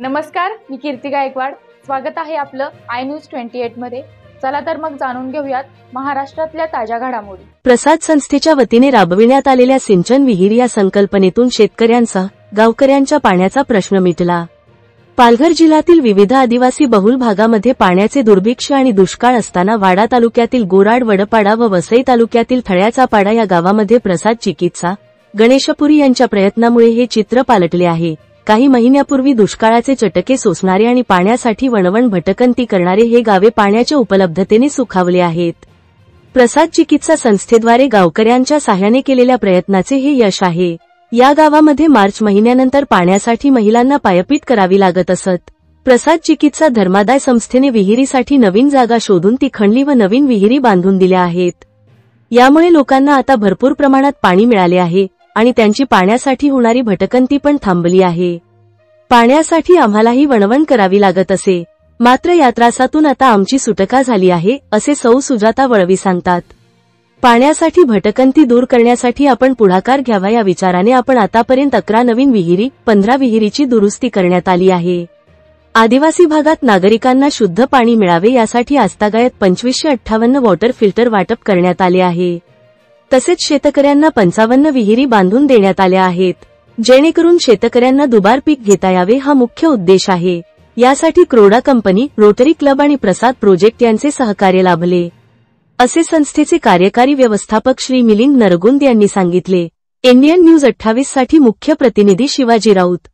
नमस्कार, मी कीर्ती गायकवाड। स्वागत आहे आपलं आय न्यूज 28 मध्ये। चला तर मग जाणून घेऊयात महाराष्ट्रातल्या ताज्या घडामोडी। प्रसाद संस्थेच्या वतीने राबविण्यात आलेल्या सिंचन विहीर या संकल्पनेतून शेतकऱ्यांचा, गावकऱ्यांच्या पाण्याचा प्रश्न मिटला। पालघर जिल्ह्यातील विविध आदिवासी बहुल भागामध्ये पाण्याचे दुर्भिक्ष आणि दुष्काळ असताना वाडा तालुक्यातील गोराड, वडपाडा व वसई तालुक्यातील थळ्याचापाडा या गावामध्ये प्रसाद चिकित्सा गणेशपुरी यांच्या प्रयत्नामुळे हे चित्र पालटले आहे। काही महिन्यापूर्वी दुष्काळाचे चटके सोसणारे आणि पाण्यासाठी वणवण भटकंती करणारे हे गावे पाण्याच्या उपलब्धतेने सुखावले आहेत। प्रसाद चिकित्सा संस्थेद्वारे गावकऱ्यांच्या सहाय्याने केलेल्या प्रयत्नाचे हे यश आहे। या गावामध्ये मार्च महिन्यानंतर पाण्यासाठी महिलांना पायपीट करावी लागत असत। प्रसाद चिकित्सा धर्मादाय संस्थेने विहिरीसाठी नवीन जागा शोधून ती खणली व नवीन विहिरी बांधून दिल्या आहेत। यामुळे लोकांना आता भरपूर प्रमाणात पाणी मिळाले आहे आणि त्यांची पाण्यासाठी होणारी भटकंती पण थांबली आहे। पाण्यासाठी आम्हालाही वणवण करावी लागत असे, मात्र या त्रासातून आता आमची सुटका झाली आहे, असे सौ सुजाता वळवी सांगतात। पाण्यासाठी भटकंती दूर करण्यासाठी आपण पुढाकार घ्यावा या विचाराने आपण आतापर्यंत 11 नवीन विहिरी, 15 विहिरीची दुरुस्ती करण्यात आली आहे। आदिवासी भागात नागरिकांना शुद्ध पाणी मिळावे यासाठी आजतागायत 2558 वॉटर फिल्टर वाटप करण्यात आले आहे। तसेच शेतकऱ्यांना 55 विहिरी बांधून देण्यात आल्या आहेत, जेणेकरून शेतकऱ्यांना दुबार पीक घेता यावे हा मुख्य उद्देश आहे। यासाठी क्रोडा कंपनी, रोटरी क्लब आणि प्रसाद प्रोजेक्ट यांचे सहकार्य लाभले, असे संस्थेचे कार्यकारी व्यवस्थापक श्री मिलिंद नरगुंद यांनी सांगितले। इंडियन न्यूज 28 साठी मुख्य प्रतिनिधी शिवाजी राऊत।